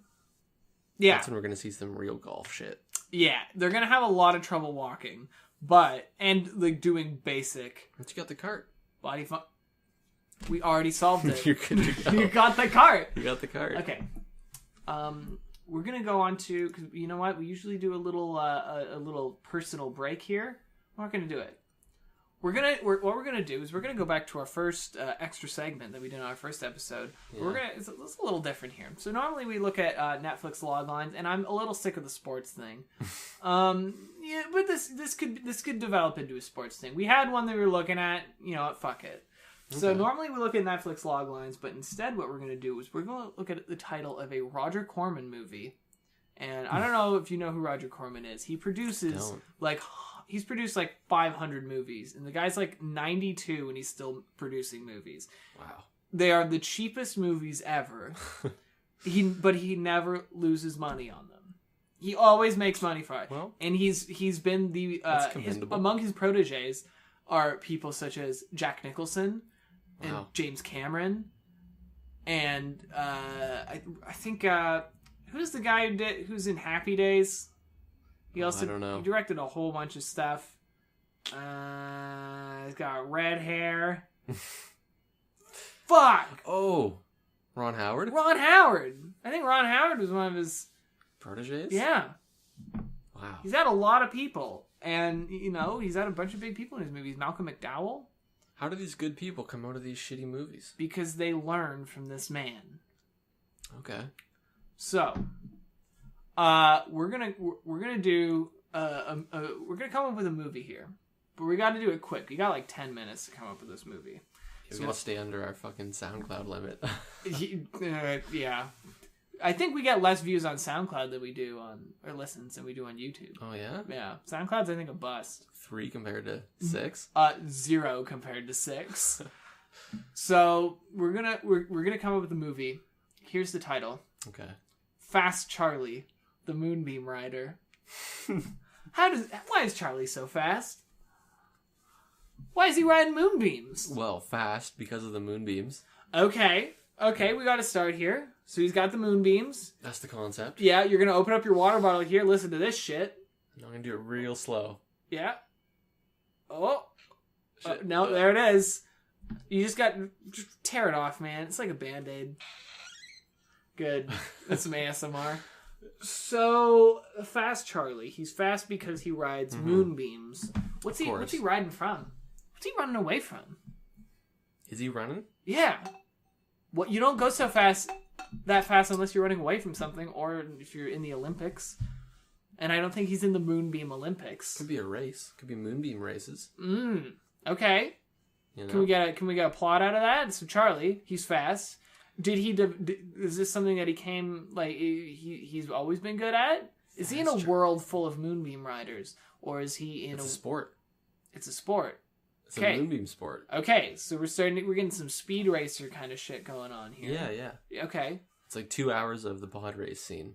that's when we're gonna see some real golf shit. Yeah, they're gonna have a lot of trouble walking, and like doing basic. Once you got the cart, body fun. We already solved it. You're good to go. You got the cart. You got the cart. Okay. We're gonna go on to, because you know what, we usually do a little personal break here. We're not gonna do it. What we're gonna do is we're gonna go back to our first extra segment that we did on our first episode. Yeah. It's a little different here. So normally we look at Netflix log lines, and I'm a little sick of the sports thing. Yeah, but this could develop into a sports thing. We had one that we were looking at. You know what? Fuck it. Okay. So normally we look at Netflix log lines, but instead what we're gonna do is we're gonna look at the title of a Roger Corman movie. And I don't know if you know who Roger Corman is. He produces He's produced like 500 movies, and the guy's like 92 and he's still producing movies. Wow. They are the cheapest movies ever. But he never loses money on them. He always makes money for it. Well, and he's been the among his proteges are people such as Jack Nicholson and James Cameron, and I think who's the guy who's in Happy Days? He also I don't know. He directed a whole bunch of stuff. He's got red hair. Fuck! Oh, Ron Howard? Ron Howard! I think Ron Howard was one of his... proteges? Yeah. Wow. He's had a lot of people. And, he's had a bunch of big people in his movies. Malcolm McDowell. How do these good people come out of these shitty movies? Because they learn from this man. Okay. So... we're gonna come up with a movie here, but we got to do it quick. We got like 10 minutes to come up with this movie. We gotta stay under our fucking SoundCloud limit. Yeah, I think we get less views on SoundCloud than we do listens than we do on YouTube. Oh yeah, yeah. SoundCloud's I think a bust. 3 compared to 6. 0 compared to 6. So we're gonna come up with a movie. Here's the title. Okay. Fast Charlie, the Moonbeam Rider. Why is Charlie so fast? Why is he riding moonbeams? Well, fast because of the moonbeams. Okay, we got to start here. So he's got the moonbeams. That's the concept. Yeah, you're gonna open up your water bottle here. Listen to this shit. I'm gonna do it real slow. Yeah. Oh. No, there it is. You just tear it off, man. It's like a Band-Aid. Good. That's some ASMR. So, Fast Charlie. He's fast because he rides moonbeams. What's he riding from? What's he running away from? Is he running? Yeah. What, you don't go that fast unless you're running away from something, or if you're in the Olympics. And I don't think he's in the Moonbeam Olympics. Could be a race. Could be moonbeam races. Okay. Can we get a plot out of that? So Charlie, he's fast. Is this something that he came, like, he's always been good at? Is he in a world full of moonbeam riders? Or is he in a sport? It's a sport. It's a moonbeam sport. Okay, so we're getting some speed racer kind of shit going on here. Yeah. Okay. It's like 2 hours of the pod race scene.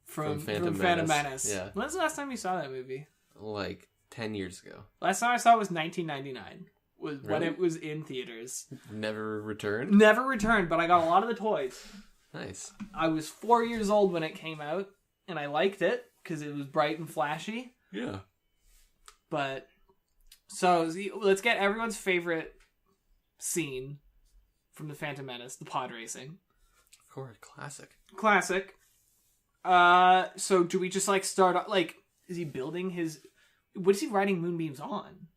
From Phantom Menace. Yeah. When's the last time you saw that movie? Like 10 years ago. Last time I saw it was 1999. When really? It was in theaters. Never returned? Never returned, but I got a lot of the toys. Nice. I was 4 years old when it came out, and I liked it because it was bright and flashy. Yeah. But, so let's get everyone's favorite scene from The Phantom Menace, the pod racing. Of course, classic. So do we just, like, start... Like, is he building his... What is he riding moonbeams on?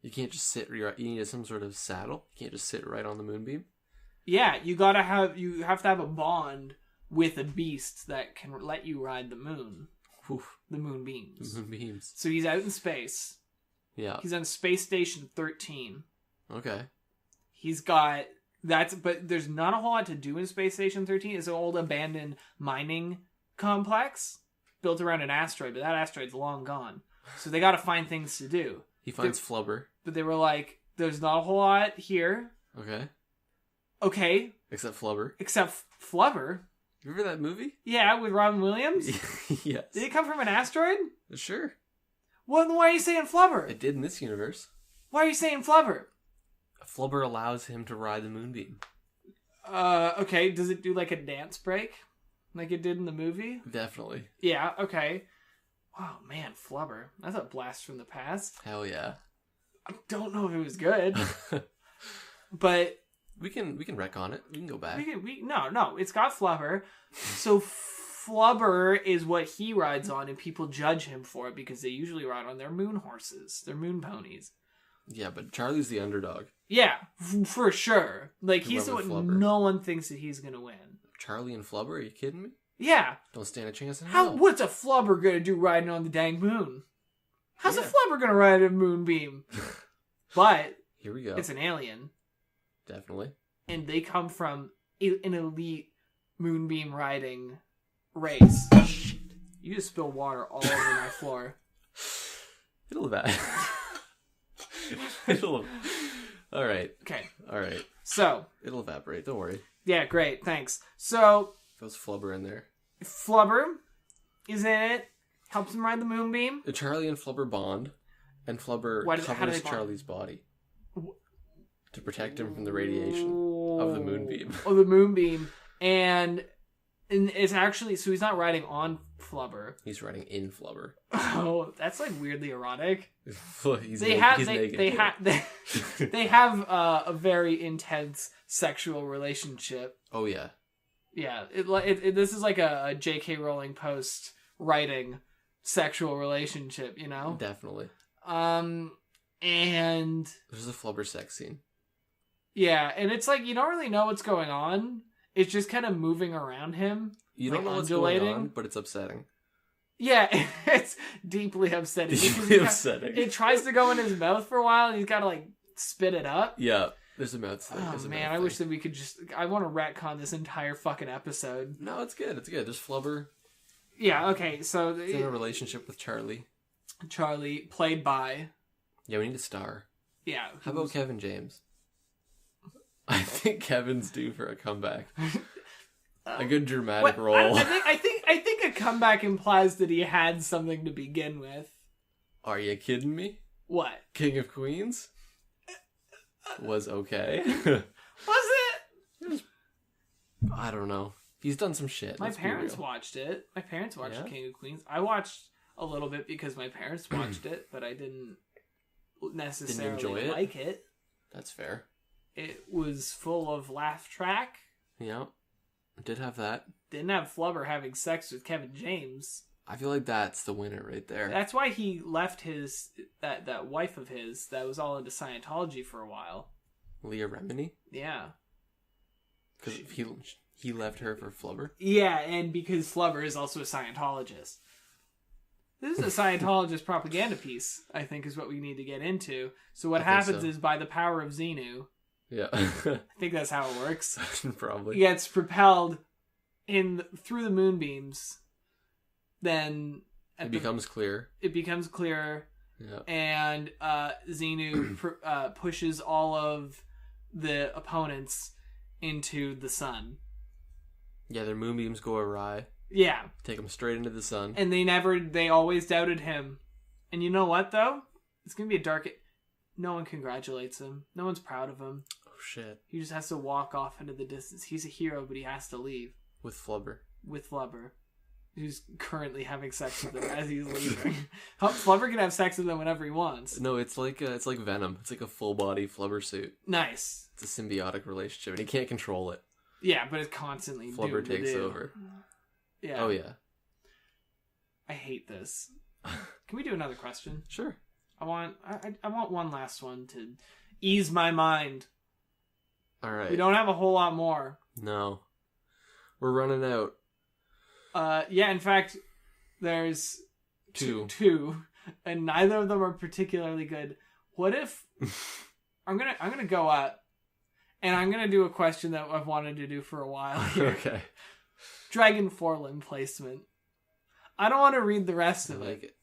You can't just sit... You need some sort of saddle. You can't just sit right on the moonbeam. Yeah, you have to have a bond with a beast that can let you ride the moon. Oof. The moonbeams. The moonbeams. So he's out in space. Yeah. He's on Space Station 13. Okay. He's got... But there's not a whole lot to do in Space Station 13. It's an old abandoned mining complex built around an asteroid, but that asteroid's long gone. So they gotta find things to do. He finds Flubber. But they were like, there's not a whole lot here. Okay. Except Flubber. Flubber? Remember that movie? Yeah, with Robin Williams? Yes. Did it come from an asteroid? Sure. Well, then why are you saying Flubber? It did in this universe. Why are you saying Flubber? Flubber allows him to ride the moonbeam. Okay. Does it do like a dance break? Like it did in the movie? Definitely. Yeah, okay. Oh, man, Flubber. That's a blast from the past. Hell yeah. I don't know if it was good. But... We can wreck on it. We can go back. No. It's got Flubber. So Flubber is what he rides on, and people judge him for it because they usually ride on their moon horses, their moon ponies. Yeah, but Charlie's the underdog. Yeah, for sure. Like, he's the one. Flubber. No one thinks that he's gonna win. Charlie and Flubber? Are you kidding me? Yeah. Don't stand a chance in hell. What's a Flubber gonna do riding on the dang moon? How's a Flubber gonna ride a moonbeam? But here we go. It's an alien. Definitely. And they come from an elite moonbeam riding race. Shit. You just spilled water all over my floor. It'll evaporate. All right. Okay. All right. So. It'll evaporate. Don't worry. Yeah, great. Thanks. So. Goes Flubber in there. Flubber is in it. Helps him ride the moonbeam. Charlie and Flubber bond. And Flubber covers Charlie's body. To protect him from the radiation of the moonbeam. Of the moonbeam. And it's actually... So he's not riding on Flubber. He's riding in Flubber. Oh, that's like weirdly erotic. He's naked. They have a very intense sexual relationship. Oh, yeah. Yeah. This is like a J.K. Rowling post writing sexual relationship, you know? Definitely. And... There's a Flubber sex scene. Yeah, and it's like, you don't really know what's going on. It's just kind of moving around him. You don't know what's going on, but it's upsetting. Yeah, it's deeply upsetting. It tries to go in his mouth for a while, and he's got to, like, spit it up. Yeah, there's a mouth thing. Oh, man, I wish that we could just... I want to retcon this entire fucking episode. No, it's good. There's Flubber. Yeah, okay, so... He's in a relationship with Charlie. Charlie, played by... Yeah, we need a star. Yeah. How about Kevin James? I think Kevin's due for a comeback. A good dramatic role. I think a comeback implies that he had something to begin with. Are you kidding me? What? King of Queens? Was okay. Was it? I don't know. He's done some shit. My parents watched it. My parents watched King of Queens. I watched a little bit because my parents watched it, but I didn't necessarily like it. That's fair. It was full of laugh track. Yeah. Did have that. Didn't have Flubber having sex with Kevin James. I feel like that's the winner right there. That's why he left that wife of his that was all into Scientology for a while. Leah Remini? Yeah. Because he left her for Flubber? Yeah, and because Flubber is also a Scientologist. This is a Scientologist propaganda piece, I think, is what we need to get into. So what happens is, by the power of Xenu... Yeah. I think that's how it works. Probably. He gets propelled through the moonbeams. Then... It becomes clear. It becomes clearer. Yeah. And Xenu pushes all of the opponents into the sun. Yeah, their moonbeams go awry. Yeah. Take them straight into the sun. And they always doubted him. And you know what, though? It's going to be a dark... No one congratulates him. No one's proud of him. Oh, shit. He just has to walk off into the distance. He's a hero, but he has to leave. With Flubber. who's currently having sex with him as he's leaving. Flubber can have sex with him whenever he wants. No, it's like Venom. It's like a full body Flubber suit. Nice. It's a symbiotic relationship, and he can't control it. Yeah, but it's constantly Flubber takes over. Yeah. Oh yeah. I hate this. Can we do another question? Sure. I want one last one to ease my mind. All right. We don't have a whole lot more. No. We're running out. Yeah, in fact, there's two, and neither of them are particularly good. What if I'm gonna go up, and I'm gonna do a question that I've wanted to do for a while here. Okay. Dragon forelimb placement. I don't want to read the rest of it.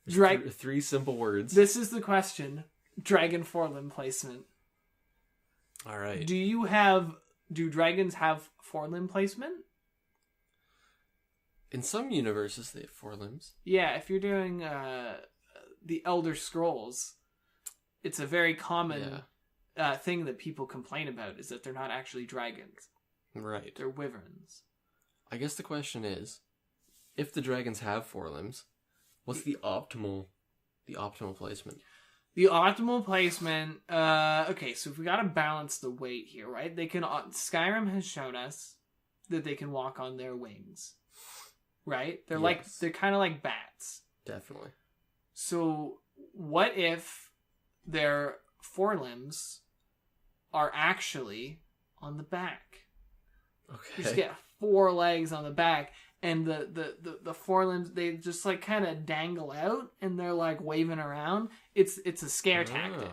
Three simple words. This is the question. Dragon forelimb placement. All right. Do dragons have forelimb placement? In some universes, they have four limbs. Yeah, if you're doing the Elder Scrolls, it's a very common thing that people complain about is that they're not actually dragons. Right. They're wyverns. I guess the question is, if the dragons have four limbs, what's the optimal placement? The optimal placement. Okay, so if we gotta balance the weight here, right? They can. Skyrim has shown us that they can walk on their wings. Right? They're kind of like bats. Definitely. So what if their forelimbs are actually on the back? Okay. You just get 4 legs on the back, and the forelimbs, they just like kind of dangle out, and they're like waving around. It's a scare tactic.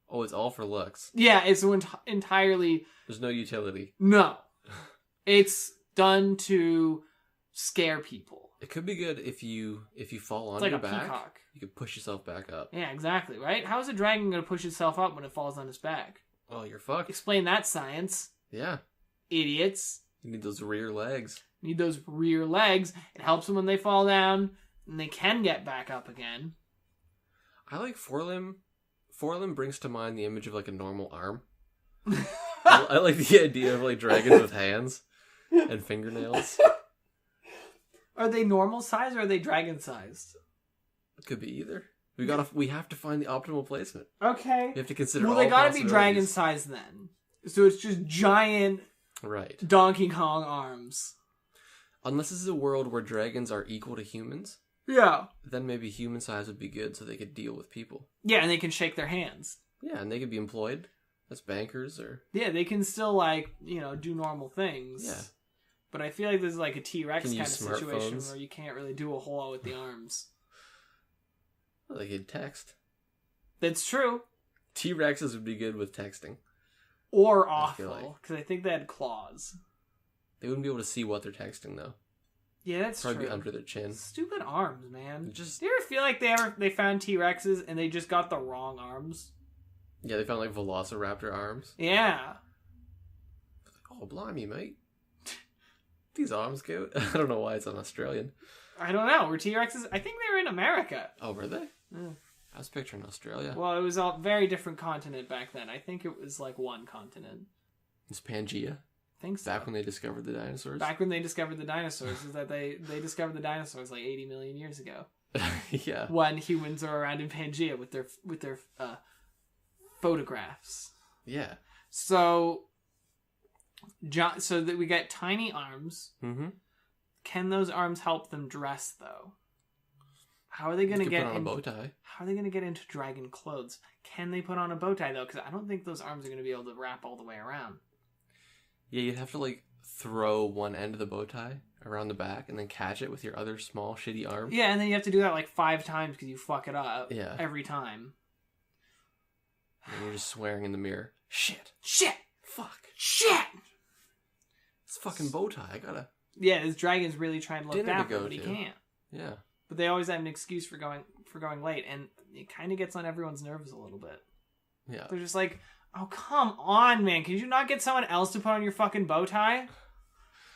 Oh, it's all for looks. Yeah, it's entirely. There's no utility. No, it's done to scare people. It could be good if you fall on your your back. Peacock. You could push yourself back up. Yeah, exactly, right? How is a dragon going to push itself up when it falls on its back? Oh, you're fucked. Explain that science. Yeah. Idiots. You need those rear legs. Need those rear legs. It helps them when they fall down, and they can get back up again. I like forelimb. Forelimb brings to mind the image of like a normal arm. I like the idea of like dragons with hands and fingernails. Are they normal size or are they dragon sized? It could be either. We have to find the optimal placement. Okay. You have to consider. Well, they gotta be dragon sized then. So it's just giant, right? Donkey Kong arms. Unless this is a world where dragons are equal to humans. Yeah. Then maybe human size would be good, so they could deal with people. Yeah, and they can shake their hands. Yeah, and they could be employed as bankers or. Yeah, they can still do normal things. Yeah. But I feel like this is like a T-Rex kind of situation smartphones. where you can't really do a whole lot with the arms. Well, they could text. That's true. T-Rexes would be good with texting. Or awful, because I think they had claws. They wouldn't be able to see what they're texting, though. Yeah, that's Probably true. Be under their chin. Stupid arms, man. Do Just you ever feel like they found T-Rexes and they just got the wrong arms? Yeah, they found like Velociraptor arms. Yeah. Oh, blimey, mate. These arms go. I don't know why it's on Australian. I don't know. Were T-Rexes? I think they were in America. Oh, were they? Yeah. I was picturing Australia. Well, it was a very different continent back then. I think it was like one continent. It's Pangea. I think so. Back when they discovered the dinosaurs? Back when they discovered the dinosaurs, is that they discovered the dinosaurs like 80 million years ago. Yeah. When humans are around in Pangea with their photographs. Yeah. So that we get tiny arms. Mm-hmm. Can those arms help them dress though? How are they going to get put on a bow tie? How are they going to get into dragon clothes? Can they put on a bow tie though? Because I don't think those arms are going to be able to wrap all the way around. Yeah, you'd have to like throw one end of the bow tie around the back and then catch it with your other small shitty arm. Yeah, and then you have to do that like 5 times because you fuck it up. Yeah. Every time. And you're just swearing in the mirror. Shit. Fuck. Shit. It's fucking bow tie. I gotta. Yeah, this dragon's really trying to look Dinner to dapper, go but he to. can't. Yeah. But they always have an excuse for going late, and it kind of gets on everyone's nerves a little bit. Yeah. They're just like, oh, come on, man. Can you not get someone else to put on your fucking bow tie?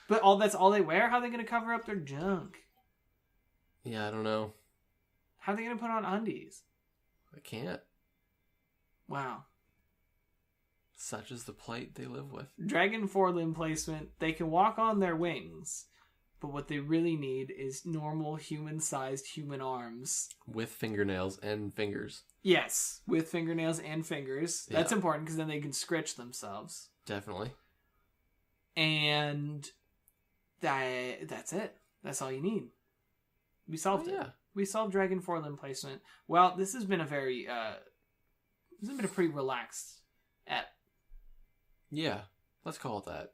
But that's all they wear? How are they going to cover up their junk? Yeah, I don't know. How are they going to put on undies? I can't. Wow. Such is the plight they live with. Dragon forelimb placement. They can walk on their wings, But what they really need is normal human-sized human arms. With fingernails and fingers. Yes, with fingernails and fingers. That's important because then they can scratch themselves. Definitely. And that's it. That's all you need. We solved it. We solved Dragon 4 limb placement. Well, this has been a very pretty relaxed ep. Yeah, let's call it that.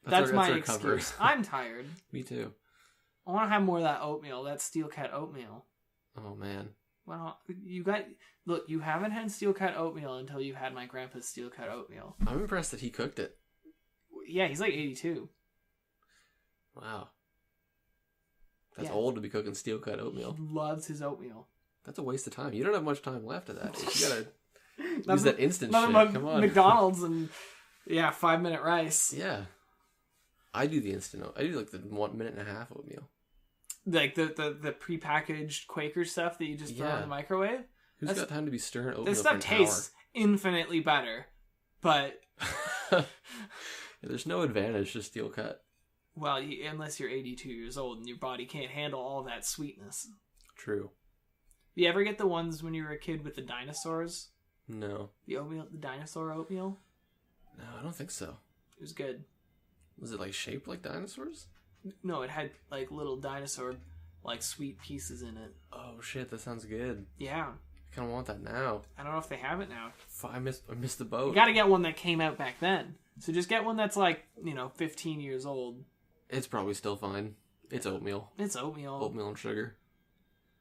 That's my excuse. I'm tired. Me too. I want to have more of that oatmeal, that Steel Cut oatmeal. Oh, man. Well, you haven't had Steel Cut oatmeal until you've had my grandpa's Steel Cut oatmeal. I'm impressed that he cooked it. Yeah, he's like 82. Wow. That's old to be cooking Steel Cut oatmeal. He loves his oatmeal. That's a waste of time. You don't have much time left at that age. You gotta use that instant shit. Come on. McDonald's and 5-minute rice. Yeah. I do the instant. I do like the 1.5 minute oatmeal. Like the prepackaged Quaker stuff that you just throw in the microwave. Who's got time to be stirring oatmeal? This stuff tastes infinitely better, but there's no advantage to Steel Cut. Well, unless you're 82 years old and your body can't handle all that sweetness. True. You ever get the ones when you were a kid with the dinosaurs? No. The dinosaur oatmeal? No, I don't think so. It was good. Was it like shaped like dinosaurs? No, it had like little dinosaur like sweet pieces in it. Oh shit, that sounds good. Yeah. I kind of want that now. I don't know if they have it now. I missed the boat. You got to get one that came out back then. So just get one that's like, 15 years old. It's probably still fine. It's oatmeal. It's oatmeal. Oatmeal and sugar.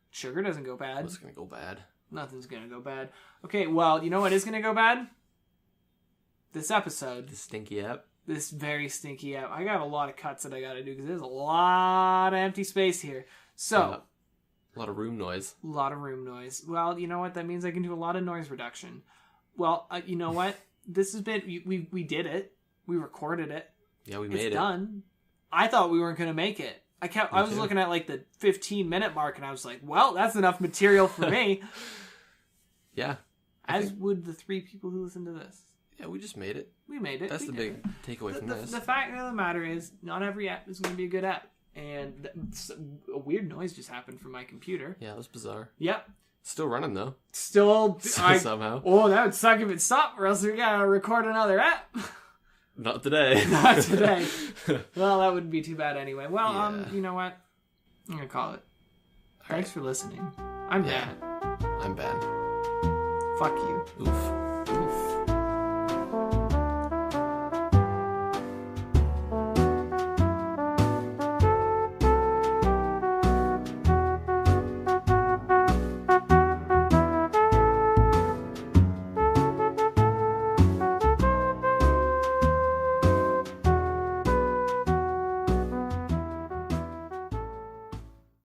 Sugar doesn't go bad. What's going to go bad? Nothing's going to go bad. Okay, well, you know what is going to go bad? This episode. This stinky app. This very stinky app. I got a lot of cuts that I got to do because there's a lot of empty space here. So. A lot of room noise. A lot of room noise. Well, you know what? That means I can do a lot of noise reduction. Well, you know what? This has been... We did it. We recorded it. Yeah, we made it. It's done. I thought we weren't going to make it. I was looking at like the 15-minute mark and I was like, well, that's enough material for me. Yeah. As would the 3 people who listen to this. Yeah, we just made it. We made it. That's the big takeaway from this. The fact of the matter is, not every app is going to be a good app. And a weird noise just happened from my computer. Yeah, that was bizarre. Yep. Still running, though. Still. Somehow. Oh, that would suck if it stopped, or else we got to record another app. Not today. Not today. Well, that wouldn't be too bad anyway. Well, yeah. You know what? I'm going to call it. Thanks for listening. I'm Ben. I'm Ben. Fuck you. Oof.